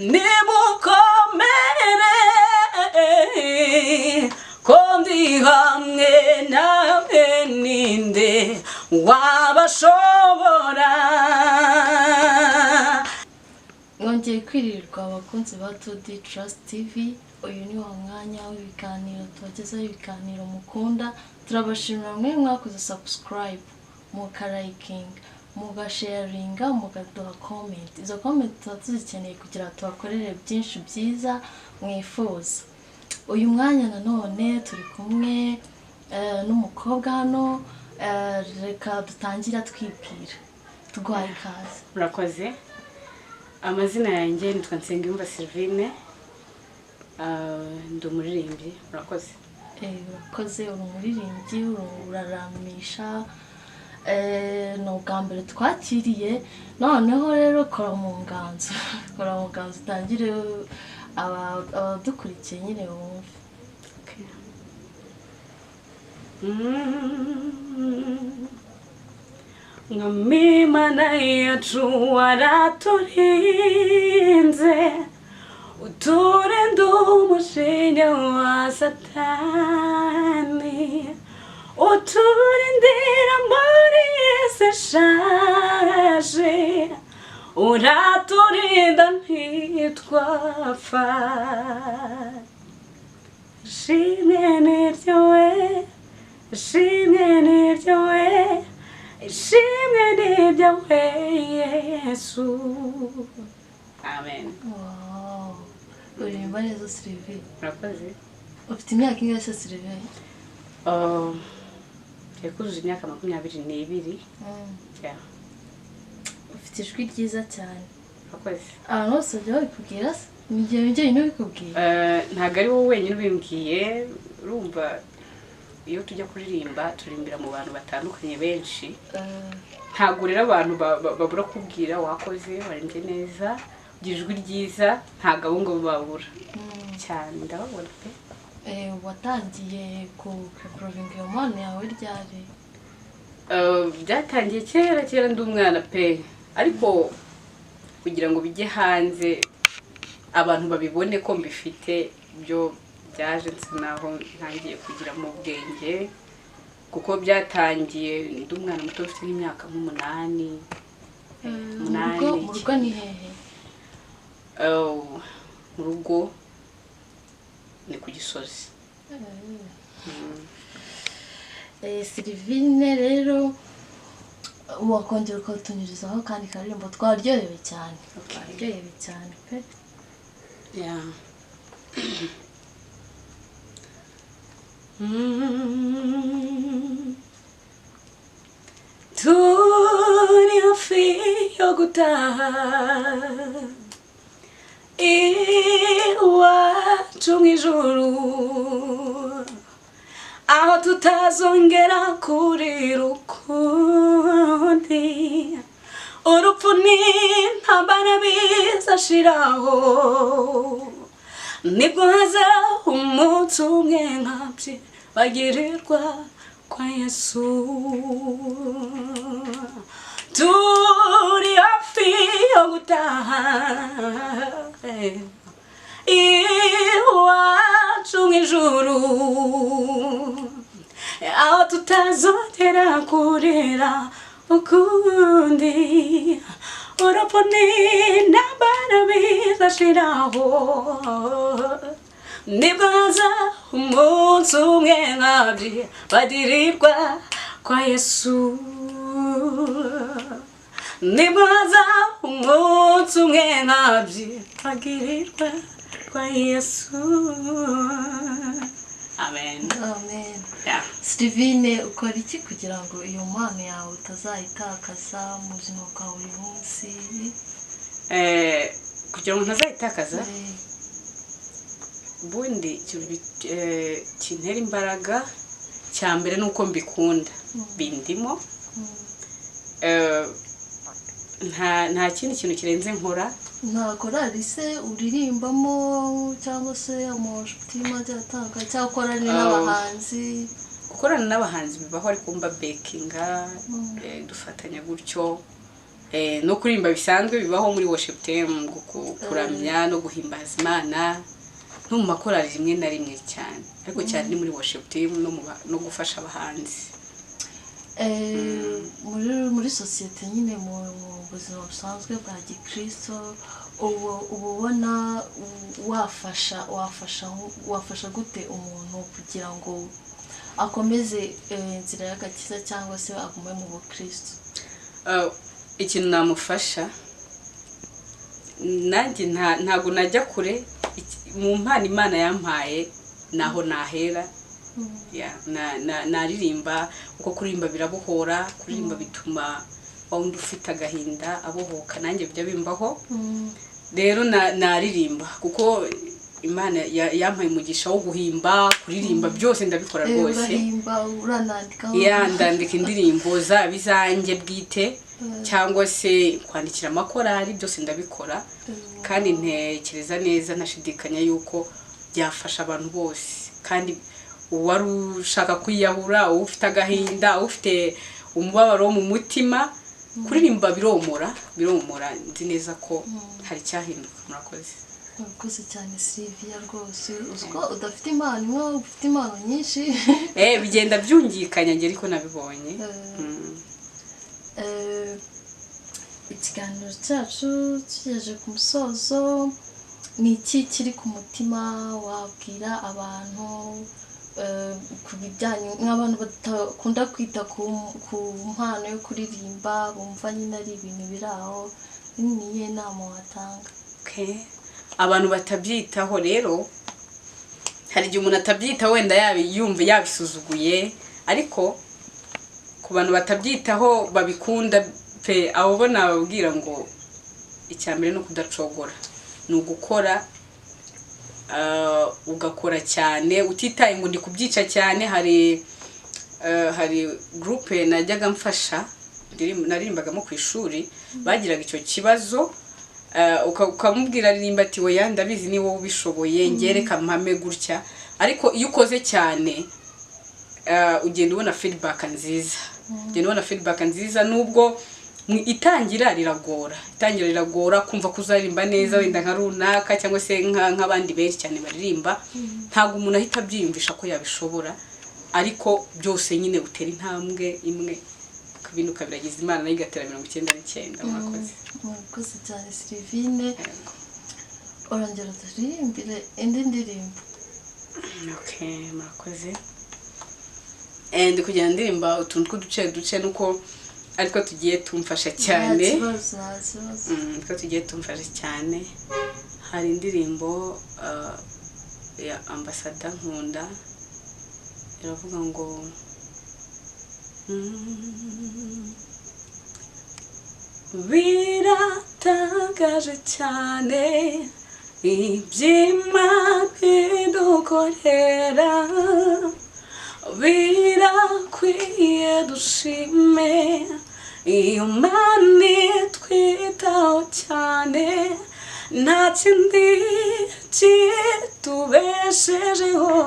nimukomere ko ndi hamwe nawe ninde wabashobora. Mwongeye kwirirwa abakunzi ba Tudi Trust TV. Uyu ni wa mwanya w'ibiganiro tubagezaho ibiganiro mukunda. Turabashimira mwe mwakoze subscribe, mukarayikinga, mugasharinga, mugaduha comment. Izo comment tuba tuzikeneye kugira tubakorere byinshi byiza mwifuza. Uyu mwanya nanone turi kumwe n'umukobwa hano. Reka dutangira twibwira. Tuguhaye ikaze. Murakoze. Amazina yanjye nitwa Sylvine. Ndi umuririmbyi. Murakoze. Urakoze, uri umuririmbyi, uraramisha. Ni ubwa mbere twakiriye. Noneho rero kora mu nganzo. Kora mu nganzo utangire abadukurikiye nyine bumve. Mwimana yacu waraturinze, uturinde umushinya wa Satani, uturindira muri isi ishaje, uraturinda ntitwapfa. Ishimwe ni ryawe, ishimwe ni ryawe, ishimwe ni ryawe Yesu. Amen. Wow. Uririmba neza Sylvine. Murakoze. Ufite imyaka ingahe se Sylvine? Yakujuje imyaka 22. Yeah. Ufite ijwi ryiza cyane. Murakoze. Abantu bose bajya babikubwira se? Ni njye n'ubikubwira? Ntabwo ari wowe wenyine ubimbwiye. Urumva iyo tujya kuririmba turirimbira mu bantu batandukanye benshi. Ntabwo rero abantu babura kubwira wakoze, warembye neza, ijwi ryiza, ntabwo abo ngo babura cyane. Ndababona pe. Watangiye kuprovinga iyo mpano yawe ryari? Byatangiye kera ndi umwana pe, ariko kugira ngo bijye hanze abantu babibone ko mbifite byo byaje nsa naho ntangiye kugira mu bwenge, kuko byatangiye ndi umwana muto ufite nk'imyaka 8. Mu rugo ni hehe? Mu rugo ni ku Gisozi. Sylvine rero wakongera ukatunyurizaho kandi karirimbo twaryohewe cyane. Twaryohewe cyane pe. Yeah. Turi hafi yo gutaha iwacu mu ijuru, aho tutazongera kurira ukundi, urupfu n'intambara bizashiraho, nibwo haza umunsi umwe nkabye bagirirwa kwa Yesu. Turi hafi yo gutaha iwacu mu ijuru, aho tutazongera kurira ukundi, urupfu n'intambara bizashiraho, nibwo haza umunsi umwe nkabye bagirirwa kwa Yesu. Nibwo haza umunsi umwe nkabye bagirirwa kwa Yesu. Amen. Amen. Yeah. Sylvine, ukora iki kugira ngo iyo mpano yawe utazayitakaza mu buzima bwa buri munsi? Kugira ngo ntazayitakaza, ubundi kintera imbaraga cya mbere nuko mbikunda bindimo. Nta kindi kintu kirenze nkora. Nta korali se uririmbamo cyangwa se amajitima atanga cyangwa ukorana n'abahanzi? Gukorana n'abahanzi bibaho, ariko mba bekinga dufatanya gutyo. no kuririmba bisanzwe bibaho muri worship team, kuramya no guhimbaza Imana no mu makorali rimwe na rimwe cyane, ariko cyane ni muri worship team no gufasha abahanzi. Muri societe nyine mu buzima busanzwe bwa gikristo ubona wafasha gute umuntu kugira ngo akomeze inzira y'agakiza cyangwa se agume mu bukristo? Ikintu namufasha nanjye ntago najya kure mu mpano Imana yampaye naho nahera. Naririmba uko kuririmba birabohora, kuririmba bituma wawundi ufite agahinda abohoka, nanjye bijya bimbaho. Rero naririmba kuko Imana yampaye umugisha wo guhimba, kuririmba byose ndabikora rwose. Ndandika indirimbo zabizanjye bwite cyangwa se kwandikira amakorali, byose ndabikora kandi ntekereza neza ntashidikanya yuko byafasha abantu bose. Kandi uwari ushaka kwiyahura, ufite agahinda, ufite umubabaro mu mutima, kuririmba biromora, nzi neza ko hari cyahinduka. Murakoze cyane Sylvia rwose, uziko udafite impano, ufite impano nyinshi. Bigenda byungikanya nge ariko nabibonye. Ikiganiro cyacu kigejeje ku musozo, ni iki kiri ku mutima wabwira abantu ku bijyanye nk'abantu batakunda kwita ku mpano yo kuririmba, bumva nyine ari ibintu biri aho, niyo nama watanga? Abantu batabyitaho rero, hari igihe umuntu atabyitaho wenda yumva yabisuzuguye, ariko ku bantu batabyitaho babikunda pe, abo bo nababwira ngo icyambere no kudacogora, ni ugukora ugakora cyane utitaye ngo ndi kubyica cyane. Hari groupe najyaga mfasha, naririmbagamo ku ishuri, bagiraga icyo kibazo, ukamubwira aririmba ati oya ndabizi ni wowe ubishoboye, ngereka mpame gutya, ariko iyo ukoze cyane ugenda ubona feedback nziza. Nubwo itangira riragora kumva kuzaririmba neza wenda nka runaka cyangwa se nk'abandi benshi cyane baririmba, ntago umuntu ahita abyiyumvisha ko yabishobora, ariko byose nyine utera intambwe imwe ibintu kabiragiza Imana nayo igatera 99. Murakoze cyane Sylvine, orangera turirimbire indi ndirimbo. Murakoze. Ndi kugenda ndirimba utuntu tw'uduce nuko ariko tugiye tumfasha cyane. Ariko tugiye tumfasha cyane. Hari indirimbo ya ambasada nkunda, iravuga ngo biratangaje cyane iby'Imana idukorera, birakwiye dushime iyo Mana itwitaho cyane, nta kindi kitubeshejeho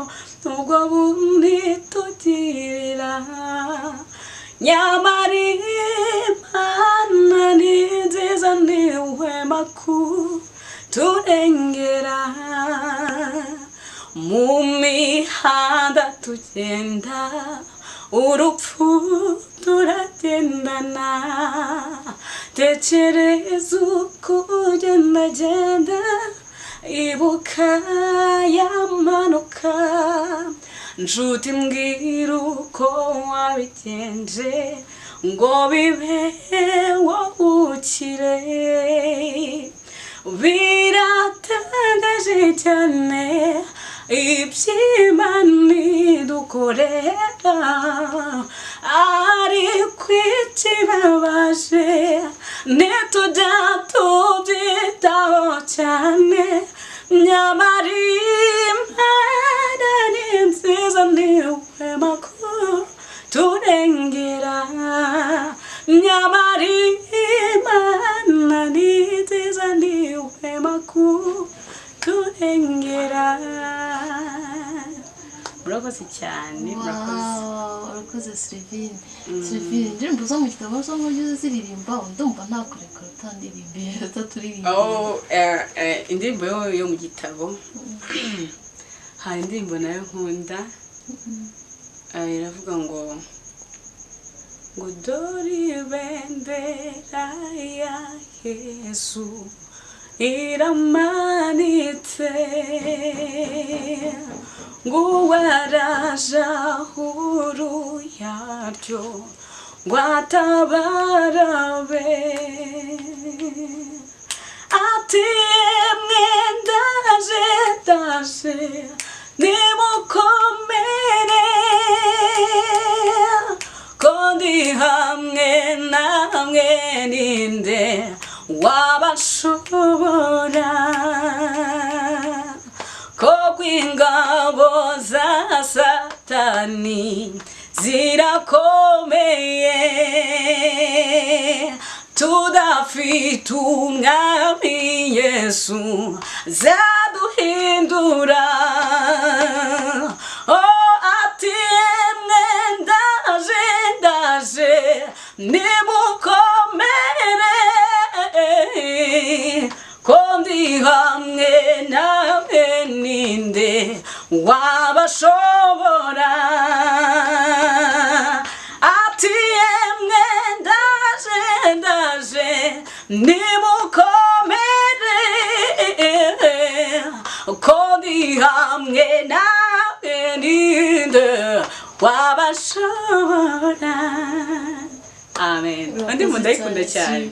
nubwo bundi tugirira, nyamara Imana ni nziza ntihwema kuturengera. Mu mihanda tugenda, urupfu turagendana, tekereza uko ugendagenda, ibuka yamanuka, nshuti mbwira uko wabigenje ngo bibe wabukire. Biratangaje cyane iby'Imana idukorera, ariko ikibabaje ntitujya tubyitaho cyane, nyamara Imana ni nziza ntihwema kuturengera, nyamara Imana ni nziza ntihwema kuturengera. murakoze cyane murakoze urakoze Sylvine. Sylvine indirimbo zo mu gitabo zo nk'ugize ziririmba ndumva nta kurekura utandirimbiye utaturirimba. indirimbo yo mu gitabo hari indirimbo nayo nkunda iravuga ngo dore ibendera ya Yesu iramanitse ngo waraja huru yaryo ngo atabarabe ati mwendaje nimukomere kondi hamwe namwe ninde wabashobora ko ingabo za Satani zirakomeye tudafite umwami Yesu zaduhindura ati ndaje nimukomere ko ndi hamwe nawe ninde wabashobora ati ndaje nimukomere ko ndi hamwe nawe ninde wabashobora. Amen. Andi mundayikunda cyane.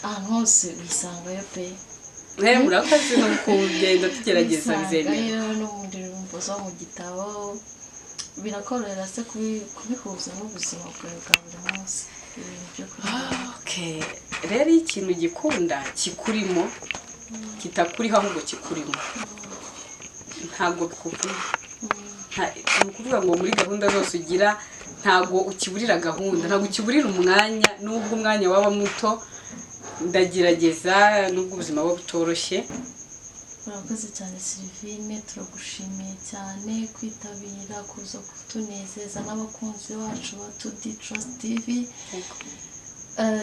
Ahantu hose wisangayo pe. Murakoze no kugenda tugerageza bizemera. No mu ndirimbo zo mu gitabo birakorera se kubihuza n'ubuzima bwawe bwa buri munsi. Okay. Rero ikintu gikunda kikurimo kitakuriho ahubwo kikurimo. Ntabwo kuvuga. Ukuvuga ngo muri gahunda zose ugira ntabwo ukiburira gahunda, ntabwo ukiburira umwanya nubwo umwanya waba muto. Ndagerageza nubwo ubuzima buba butoroshye. Urakoze cyane Sylvine, turagushimiye cyane kwitabira kuza kutunezeza n'abakunzi bacu ba Trust TV.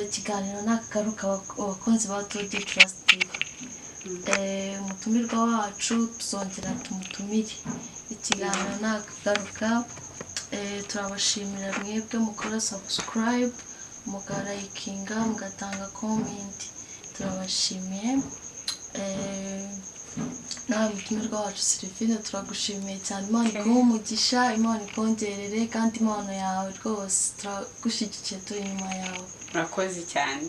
Ikiganiro nakagaruka abakunzi ba Trust TV. Umutumirwa wacu tuzongera tumutumire. Ikiganiro nakagaruka turabashimira mwebwe mukora subscribe, mugarayikinga, mugatanga comment. Turabashimiye. Nawe mutumirwa wacu Sylvine turagushimiye cyane. Imana iguhe umugisha, Imana ikongerere kandi impano yawe rwose turagushyigikiye turi inyuma yawe. Murakoze cyane.